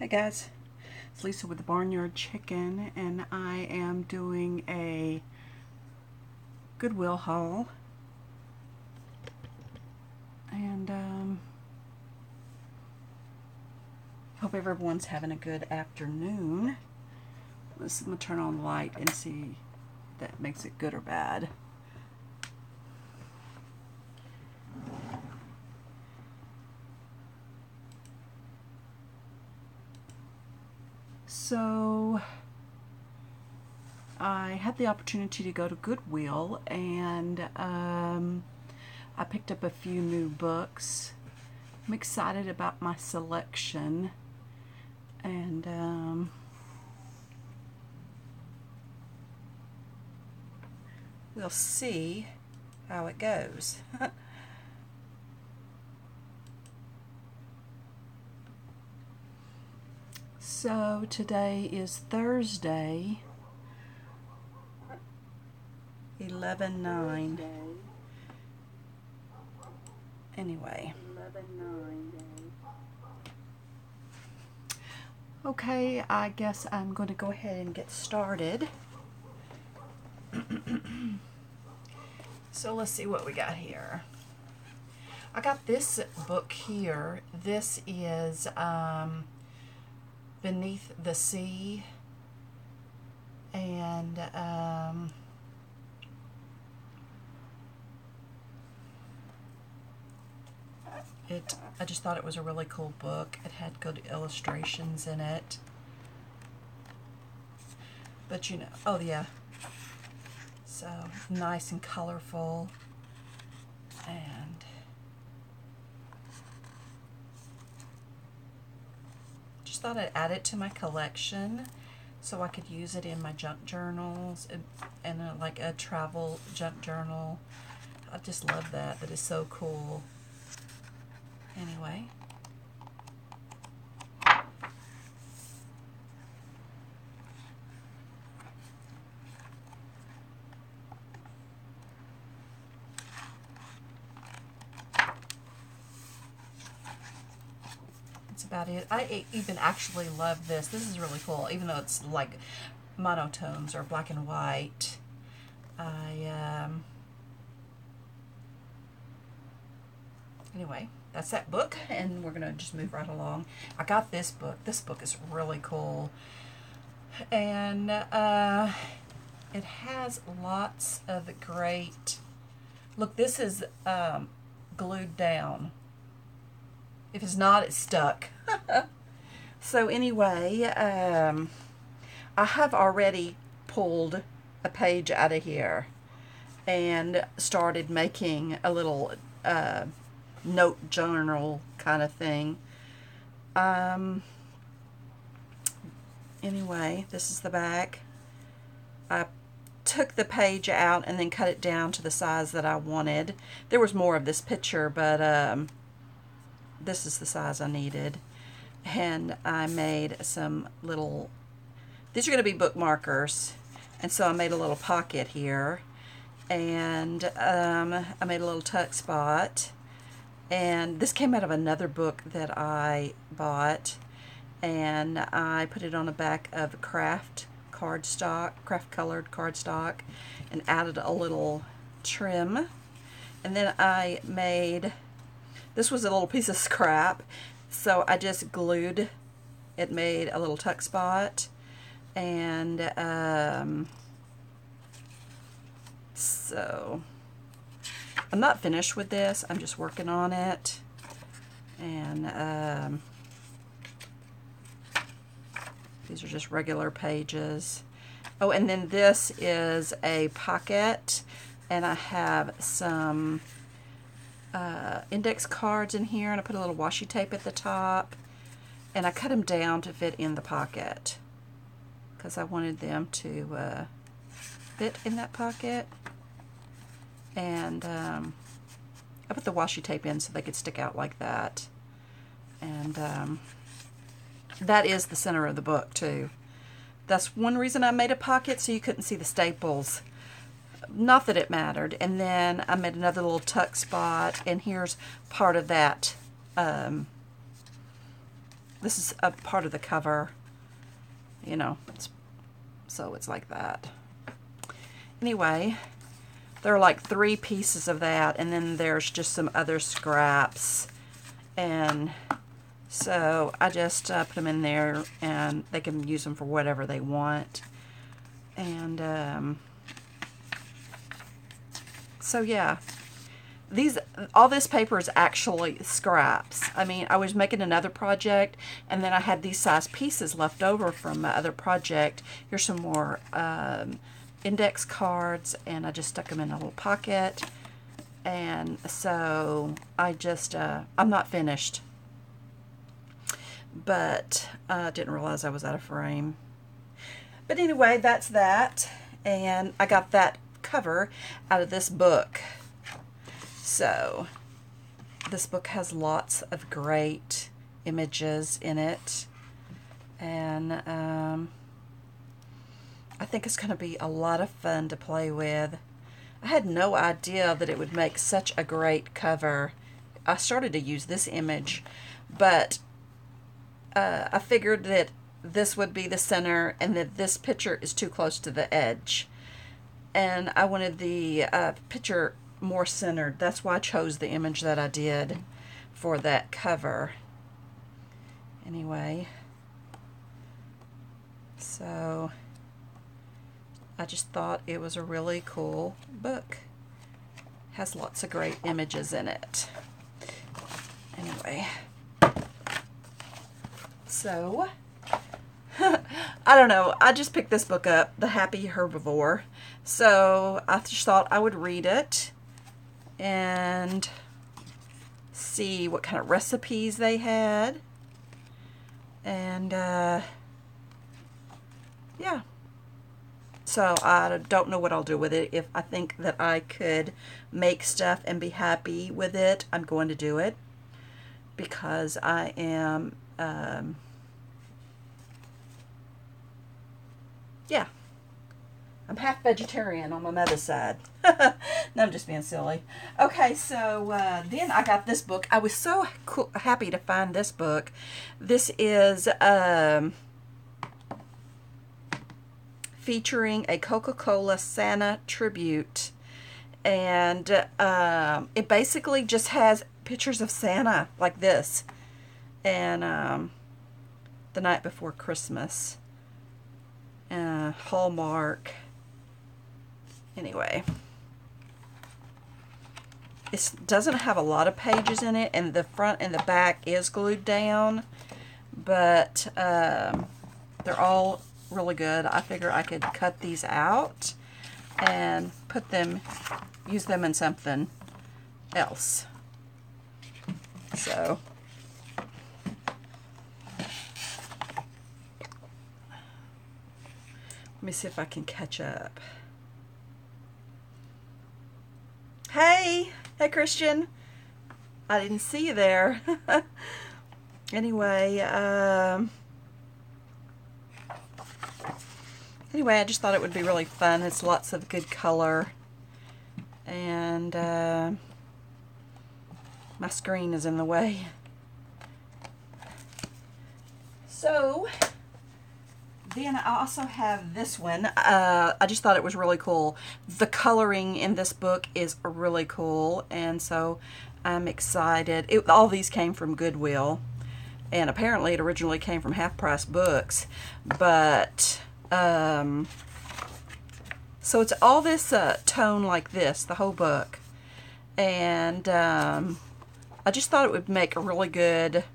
Hey guys, it's Lisa with the Barnyard Chicken, and I am doing a Goodwill haul. And hope everyone's having a good afternoon. I'm gonna turn on the light and see if that makes it good or bad. So I had the opportunity to go to Goodwill, and I picked up a few new books. I'm excited about my selection, and we'll see how it goes. So today is Thursday, 11/9. Anyway. Okay, I guess I'm going to go ahead and get started. So let's see what we got here. I got this book here. This is Beneath the Sea, and I just thought it was a really cool book. It had good illustrations in it. But you know, oh yeah. So nice and colorful. And just thought I'd add it to my collection so I could use it in my junk journals and like a travel junk journal. I just love that. That is so cool. Anyway. That's about it. I even actually love this. This is really cool, even though it's like monotones or black and white. Anyway, that's that book, and we're gonna just move right along. I got this book. This book is really cool, and it has lots of great. Look, this is glued down. If it's not, it's stuck. So anyway, I have already pulled a page out of here and started making a little note journal kind of thing. Anyway, this is the back. I took the page out and then cut it down to the size that I wanted. There was more of this picture, but this is the size I needed. And I made some little, these are going to be bookmarkers, and so I made a little pocket here, and I made a little tuck spot. And this came out of another book that I bought, and I put it on the back of craft cardstock, craft colored cardstock, and added a little trim. And then I made, this was a little piece of scrap, so I just glued it, made a little tuck spot, and so I'm not finished with this. I'm just working on it. And these are just regular pages. Oh, and then this is a pocket, and I have some index cards in here, and I put a little washi tape at the top, and I cut them down to fit in the pocket because I wanted them to fit in that pocket. And I put the washi tape in so they could stick out like that. And that is the center of the book too. That's one reason I made a pocket, so you couldn't see the staples. Not that it mattered. And then I made another little tuck spot, and here's part of that This is a part of the cover, you know, so it's like that. Anyway, there are like 3 pieces of that, and then there's just some other scraps, and so I just put them in there, and they can use them for whatever they want. And so yeah, all this paper is actually scraps. I mean, I was making another project, and then I had these size pieces left over from my other project. Here's some more index cards, and I just stuck them in a little pocket. And so I just, I'm not finished, but I didn't realize I was out of frame. But anyway, that's that, and I got that cover out of this book. So this book has lots of great images in it, and I think it's going to be a lot of fun to play with. I had no idea that it would make such a great cover. I started to use this image, but I figured that this would be the center and that this picture is too close to the edge. And I wanted the picture more centered. That's why I chose the image that I did for that cover. Anyway, so I just thought it was a really cool book. Has lots of great images in it. Anyway, so I don't know, I just picked this book up, The Happy Herbivore. So I just thought I would read it and see what kind of recipes they had. And yeah. So I don't know what I'll do with it. If I think that I could make stuff and be happy with it, I'm going to do it, because I am yeah, I'm half vegetarian on my mother's side. No, I'm just being silly. Okay, so then I got this book. I was so happy to find this book. This is featuring a Coca-Cola Santa tribute, and it basically just has pictures of Santa like this, and the night before Christmas, Hallmark. Anyway, it doesn't have a lot of pages in it, and the front and the back is glued down, but they're all really good. I figure I could cut these out and put them, use them in something else. So let me see if I can catch up. Hey Christian, I didn't see you there. Anyway, I just thought it would be really fun. It's lots of good color, and my screen is in the way. So then I also have this one. I just thought it was really cool. The coloring in this book is really cool, and so I'm excited. All these came from Goodwill, and apparently it originally came from Half Price Books, but so it's all this tone like this, the whole book, and I just thought it would make a really good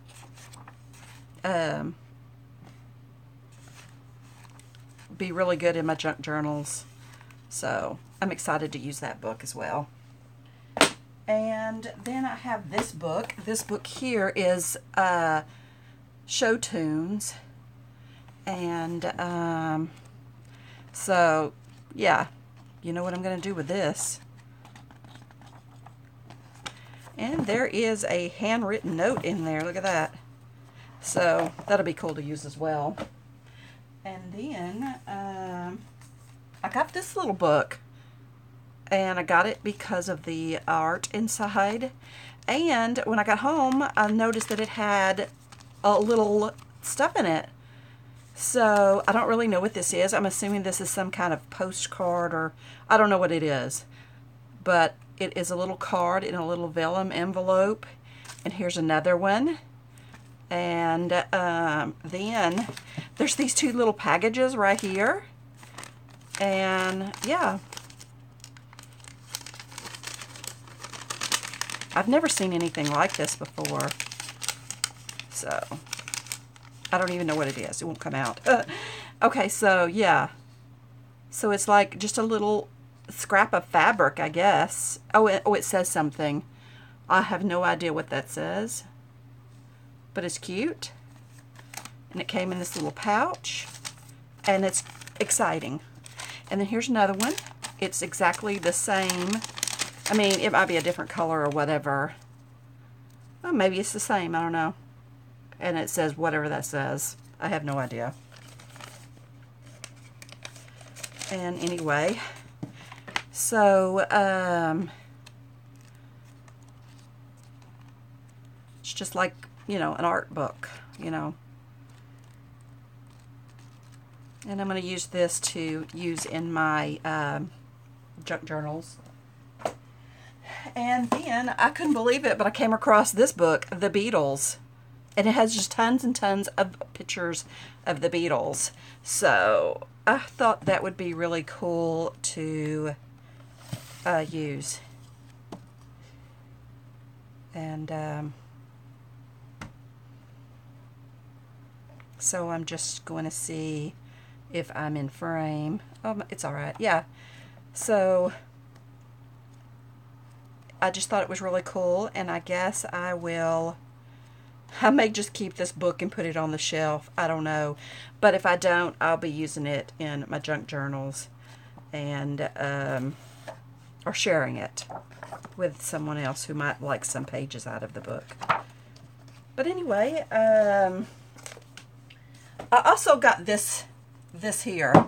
be really good in my junk journals. So I'm excited to use that book as well. And then I have this book. This book here is Show Tunes, and so yeah, you know what I'm going to do with this. And there is a handwritten note in there. Look at that. So that'll be cool to use as well. And then I got this little book, and I got it because of the art inside. And when I got home, I noticed that it had a little stuff in it. So I don't really know what this is. I'm assuming this is some kind of postcard, or I don't know what it is. But it is a little card in a little vellum envelope. And here's another one. And then there's these two little packages right here. And yeah. I've never seen anything like this before. So I don't even know what it is. It won't come out. Okay, so yeah. So it's like just a little scrap of fabric, I guess. Oh, it says something. I have no idea what that says. But it's cute. And it came in this little pouch. And it's exciting. And then here's another one. It's exactly the same. I mean, it might be a different color or whatever. Well, maybe it's the same. I don't know. And it says whatever that says. I have no idea. And anyway, so it's just like, you know, an art book, you know. And I'm going to use this to use in my junk journals. And then, I couldn't believe it, but I came across this book, The Beatles. And it has just tons and tons of pictures of the Beatles. So, I thought that would be really cool to use. And, so I'm just going to see if I'm in frame. Oh, it's alright. Yeah. So, I just thought it was really cool, and I guess I may just keep this book and put it on the shelf. I don't know. But if I don't, I'll be using it in my junk journals and or sharing it with someone else who might like some pages out of the book. But anyway, I also got this here.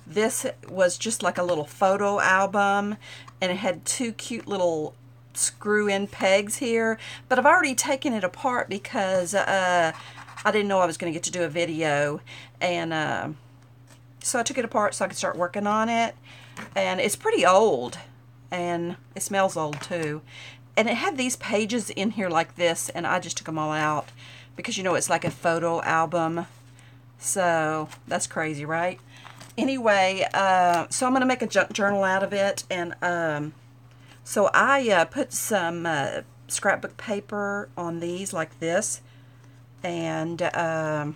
This was just like a little photo album, and it had two cute little screw-in pegs here, but I've already taken it apart because I didn't know I was going to get to do a video, and so I took it apart so I could start working on it. And it's pretty old, and it smells old too, and it had these pages in here like this, and I just took them all out because, you know, it's like a photo album. So that's crazy, right? Anyway, so I'm going to make a junk journal out of it, and so I put some scrapbook paper on these like this, and I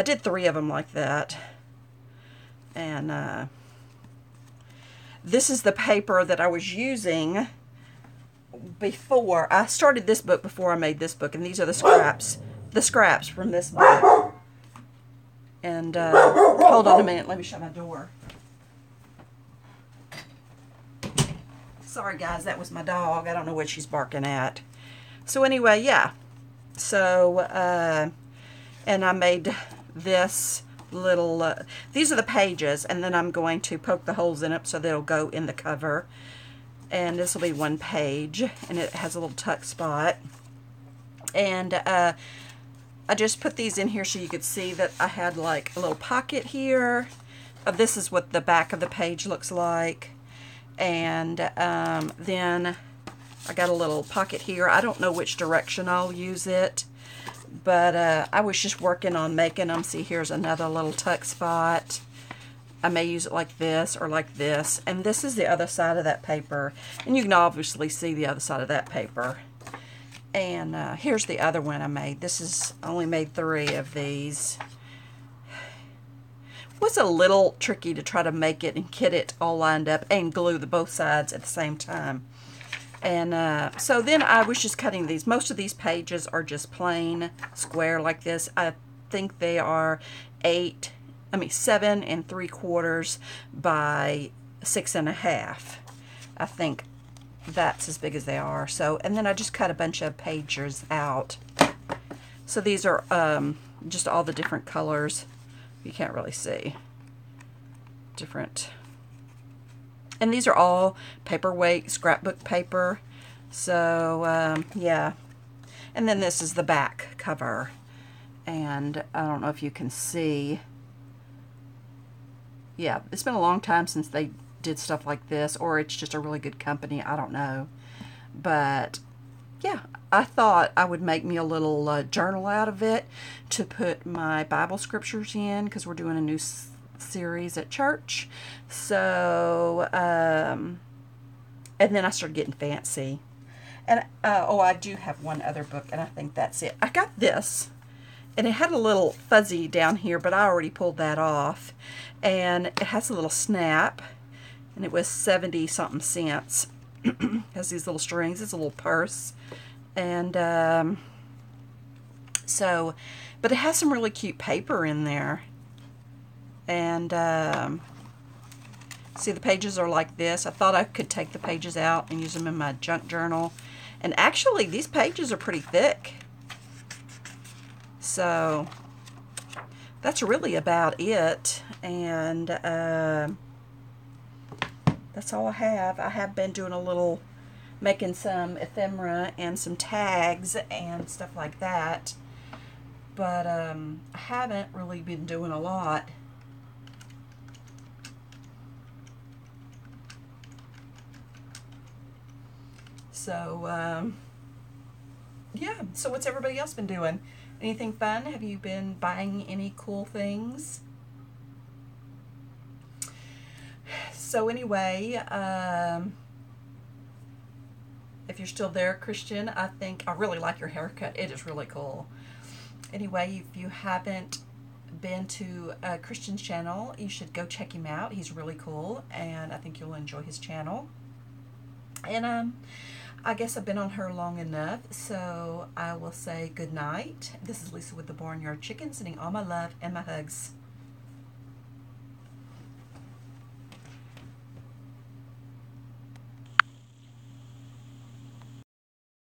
did 3 of them like that. And this is the paper that I was using before. I started this book before I made this book, and these are the scraps from this book. And hold on a minute, let me shut my door. Sorry guys, that was my dog. I don't know what she's barking at. So anyway, yeah. So, and I made this little, these are the pages, and then I'm going to poke the holes in it so they'll go in the cover. And this will be 1 page, and it has a little tuck spot. And I just put these in here so you could see that I had like a little pocket here. This is what the back of the page looks like. And then I got a little pocket here. I don't know which direction I'll use it, but I was just working on making them. See, here's another little tuck spot. I may use it like this or like this. And this is the other side of that paper. And you can obviously see the other side of that paper. And here's the other one I made. I only made 3 of these. It was a little tricky to try to make it and get it all lined up and glue both sides at the same time. And so then I was just cutting these. Most of these pages are just plain square like this. I think they are 7 3/4 by 6.5. I think that's as big as they are. So, and then I just cut a bunch of pages out. So these are just all the different colors. You can't really see. Different. And these are all paperweight scrapbook paper. So, yeah. And then this is the back cover. and I don't know if you can see. Yeah, it's been a long time since they did stuff like this, or it's just a really good company. I don't know. But yeah, I thought I would make me a little journal out of it to put my Bible scriptures in, because we're doing a new series at church. So, and then I started getting fancy. And, oh, I do have one other book, and I think that's it. I got this, and it had a little fuzzy down here, but I already pulled that off. And it has a little snap, and it was 70-something cents. Has these little strings. It's a little purse. And, so, but it has some really cute paper in there. And, see, the pages are like this. I thought I could take the pages out and use them in my junk journal. And actually, these pages are pretty thick. So, that's really about it. And that's all I have. I have been doing a little, making some ephemera and some tags and stuff like that. But I haven't really been doing a lot. So, yeah. So what's everybody else been doing? Anything fun? Have you been buying any cool things? So anyway, if you're still there, Christian, I really like your haircut. It is really cool. Anyway, if you haven't been to Christian's channel, you should go check him out. He's really cool, and I think you'll enjoy his channel. And I guess I've been on her long enough, so I will say good night. This is Lisa with the Barnyard Chicken, sending all my love and my hugs.